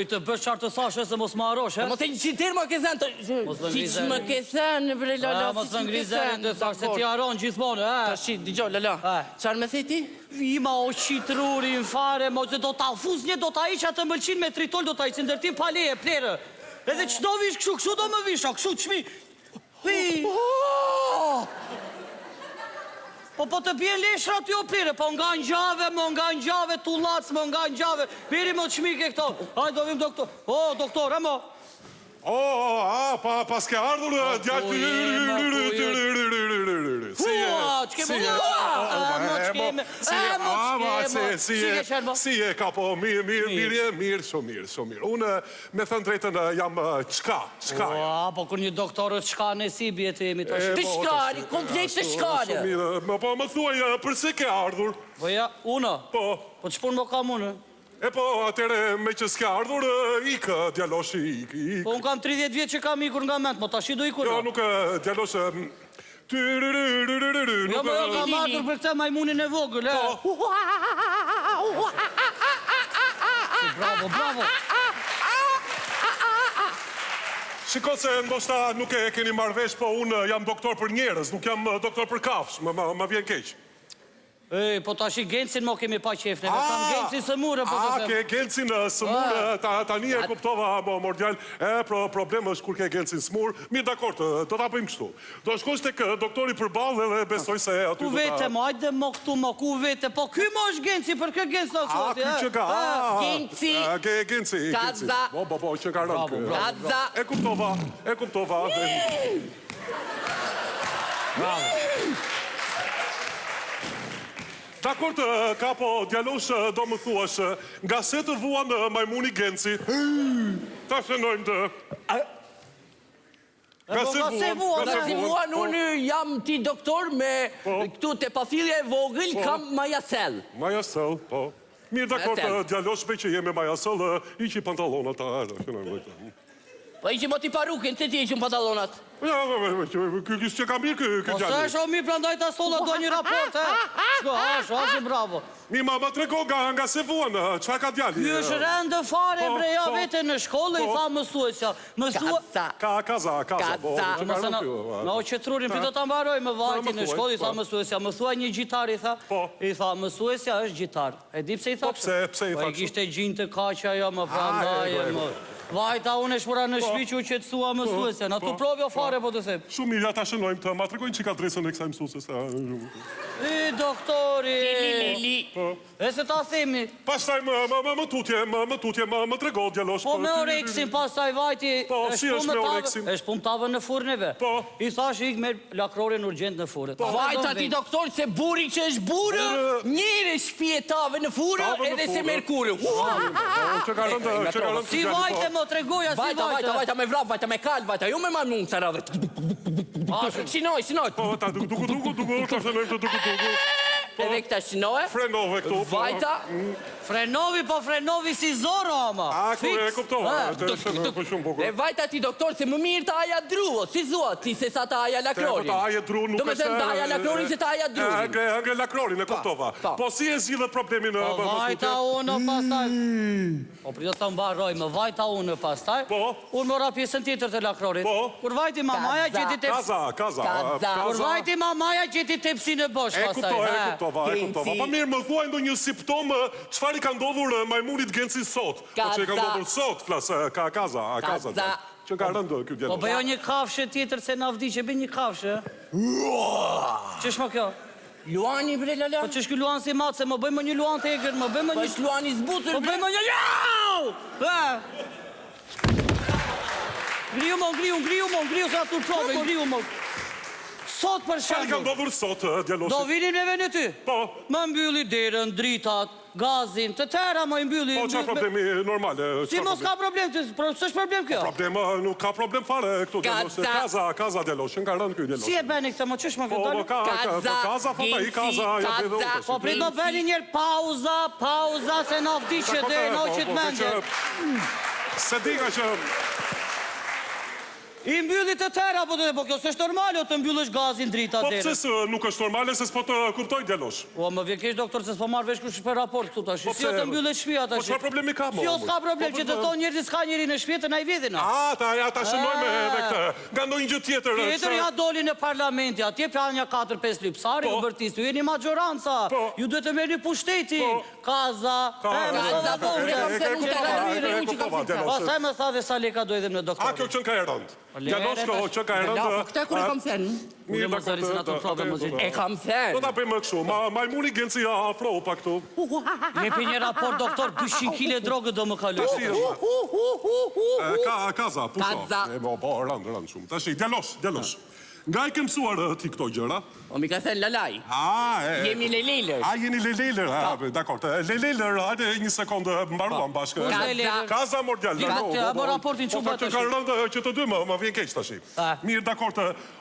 i të bësh qartë të thashe se mos më arosh, e? Mos e një qitirë më ke thënë të... Si që më ke thënë, bre, Lala, mos më ngrizerin të thash se ti aron gjithmonë, e? Ta shi, digjo, Lala, qarë me thej ti? Ima o qitrurin fare, mo që do t'a fuz një, do t'a iqa të mëlqin me tritol, do t'a iqin ndërtim paleje, plere. Edhe që do vish këshu do më visha, këshu të shmi. Po të bjen leshra t'jo plere, po nga në gjave, t'u lac, mo nga në gjave. Biri mo të shmike këto. Hajde, do vim doktor. O, doktor, emo. Pas ke ardhur djallë... Si e ka po, mirë, shumë mirë. Unë, me thënë drejtën, jam qka. Po kër një doktorë qka në si bjetë jemi të Të shkari, komplet të shkari. Po më thuaj, përse ke ardhur? Po ja, unë? Po që punë më kam unë? E po, atere me që s'ke ardhur, ikë, djalloshi, ikë. Po, unë kam 30 vjetë që kam ikur nga ment, mo ta shi do ikur. Jo, nuk, djallosh... Jo, më kam ardhur për këta majmunin e vogël, e? Bravo. Shiko se ndoshta nuk e keni marrë vesh, po unë jam doktor për njerëz, nuk jam doktor për kafsh, ma vjen keq. Po ta shi Gencin mo kemi pa qefne, kam Gencin së mure, po të them. Ke Gencin së mure, tani e kuptova, mordjall, problem është kur ke Gencin së mure, mirë dakord, do ta bëjmë kështu. Do shkosh tek doktori përballë dhe besoj se aty do ta... Ku vete, mo, hajde mo këtu, mo, ku vete, po ky mo është Genci, për kë Genci do të ky që ka, Genci, Genci, po, që ka rënë kë. Kaza. E kuptova. Dakord, kapo, djallosh do më thuash, nga se të vuan majmuni Genci, ta shënojmë të... Nga se vuan, unë jam ti doktor me këtu të pafilja e vogël, kam majasel. Majasel, po. Mirë, dakord, djallosh me që jeme majasel, iqi pantalonat, shënojmë të... Po iqi mo ti parukin, të ti iqi në pantalonat. Ja, kësë që ka mirë kë Po se është o mirë prandaj ta sola do një raport, e? Shko, është bravo. Mi ma trego nga se vuan, qëfa ka djalli? Ky është rëndë fare, bre, ja vete në shkollë, i tha mësuesja. Kaza, po. Na o qetrurin, për do të mbaroj më vajti në shkollë, i tha mësuesja. Më thua një gjitar, i tha. I tha mësuesja është gjitar. E di pse i tha? Pse i tha? Po i kishte gjinë të kaqa, jo më prandaj, më. Vajta, unë e shpura në shpiqu që të sua mësuesja. Na tu provjo fare, po të them. Shumë mirë, ata shënojmë të ma tregojnë që ka adresën e kësaj mësueses. Doktori... E se ta themi... Pastaj më tutje, më trego djallosh. Po me oreksin, pastaj vajti... Po, si është me oreksin? E shpum tavën në furneve. Po. I thash ik me lakrorin urgjent në furët. Vajta ti doktor, se buri që është burë, njëre shpije tavë në furë, edhe se merkurë. Që ka rëndë... Si vajte mo tregoja, si vajte. Vajta me vrap, vajta me kal, vajta ju me manunë të rave. Sinoj. Po, ta duku, ta shënojmë të duku. Edhe këta shinoje. Frenove këtu. Vajta. Frenovi si Zoro, ama. Kure e kuptova. E vajta ti doktor, se më mirë të aja druo. Si zua, ti se sa të aja lakrorin. Të aja dru nuk është... Do me thënë të aja lakrorin se të aja druin. Angre lakrorin, e kuptova. Po si e zhjilë problemin... Po vajta unë pastaj. Po prido të mbaroj, më vajta unë pastaj. Unë mora pjesën tjetër të lakrorit. Kur vajti mamaja gjeti të... Kaza. Kur vajti mamaja gjeti të psi në bosh pastaj. E kuptova. Pa mirë, më thuaj ndo një simptom, qëfar i ka ndodhur majmunit Genci sot? Po që i ka ndodhur sot, flasë, kaza. Që ka rëndë kjo djelë. Po bëjo një kafshë tjetër se na vdi që bëj një kafshë. Qësh më kjo? Luani, bre, Lala. Po qësh kjo luan si matë, se më bëjmë një luan të egrën, më bëjmë një... Po është luani zbutër, bre. Po bëjmë një... Ngriu, se atur prove, ngriu më. Sot për shembull. Çfarë ka ndodhur sot, djaloshi? Do vinin me vene ty. Po. Më mbylli derën, dritat, gazin, të tëra më mbylli. Po çfarë problemi normale? Si mos ka problem, s'është problem kjo? Problem, nuk ka problem fare këtu djaloshi. Kaza djaloshi, nga rënë ky djaloshi. Si e bëni këtë, më ç'është më këtu? Po, kaza, fota i kaza, ja bëj vetë. Po prit do bëni një pauza se na vdi që deri në qit mendje. Se diga që I mbyllit të tëra, po kjo s'është normale, o të mbyllësh gazin drita Po dere. pse së nuk është normale se s'po të kuptoj djalosh? O, më vjen keq doktor se s'po marr vesh kush për raport këtu tash. Si o të mbyllet shtëpia tash? Po çfarë problemi ka mo? Si o s'ka problem që të thonë njerëzit s'ka njeri në shtëpi të na i vjedhin. Ta shënojme edhe këtë. Nga ndonjë gjë tjetër. Tjetër ja doli në parlamenti, atje planja 4-5 lypsari, u bërtis, ju jeni maggioranza, ju duhet të merrni pushtetin, kaza, pastaj më tha dhe sa leka do idhem në doktor. A kjo qënë ka e rëndë? Djalosh ko që ka e rëndë? Po këta kur e kam thënë? Unë më zërisin ato prove më gjithë. E kam Do thënë. ta bëjmë kështu, majmuni genci afro pa këtu. Jepi një raport doktor, 200 kg drogë do më kaloj. Kaza, puso. Kaza. Po, rëndë shumë. Tash, djalosh. Nga i ke mësuar ti këto gjëra? O mi ka thënë lalaj. Jemi lelejlër. Jeni lelejlër, dakor. Lelejlër, hajde një sekundë mbaruam bashkë. Kaza mordjal. Mo raportin që Po që ka rëndë që të dy më vjen keq tash. Mirë, dakor.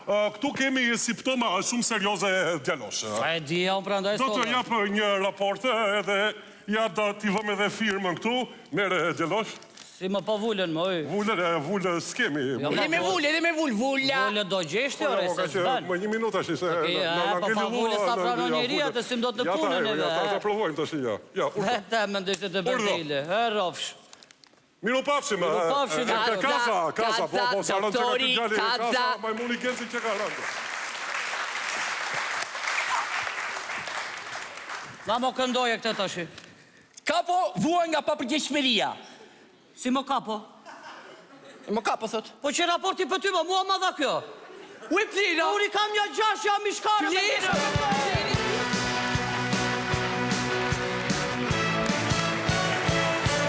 Këtu kemi simptoma shumë serioze djalosh. E di, unë prandaj Do të sot. jap një raport edhe ja do t'i vëmë edhe firmën këtu. Merë djalosh. Si më po vullen, më oj. Vullë s'kemi. Edhe me vull, vulla. Vullë do gjeshti, ore, se s'dan. Më një minutë ashtë se... Po pa vullë s'ta pranon njeria, të sim do të në punën e Ja, ta provojmë të shi, ja. Ta më ndështë të berdejle, rofsh. Miru pafshim, Kaza, po, sa rëndë që ka të gjalli, Kaza, majmuni genci që ka rëndë. Na mo këndoje këtë tashi. Kapo vuan nga papërgjeshmëria. Si më kapo? Më kapo, thot. Po që raporti për ty, mua ma dha kjo. Ue plira. Uri kam një gjashja mishkarë. Plira.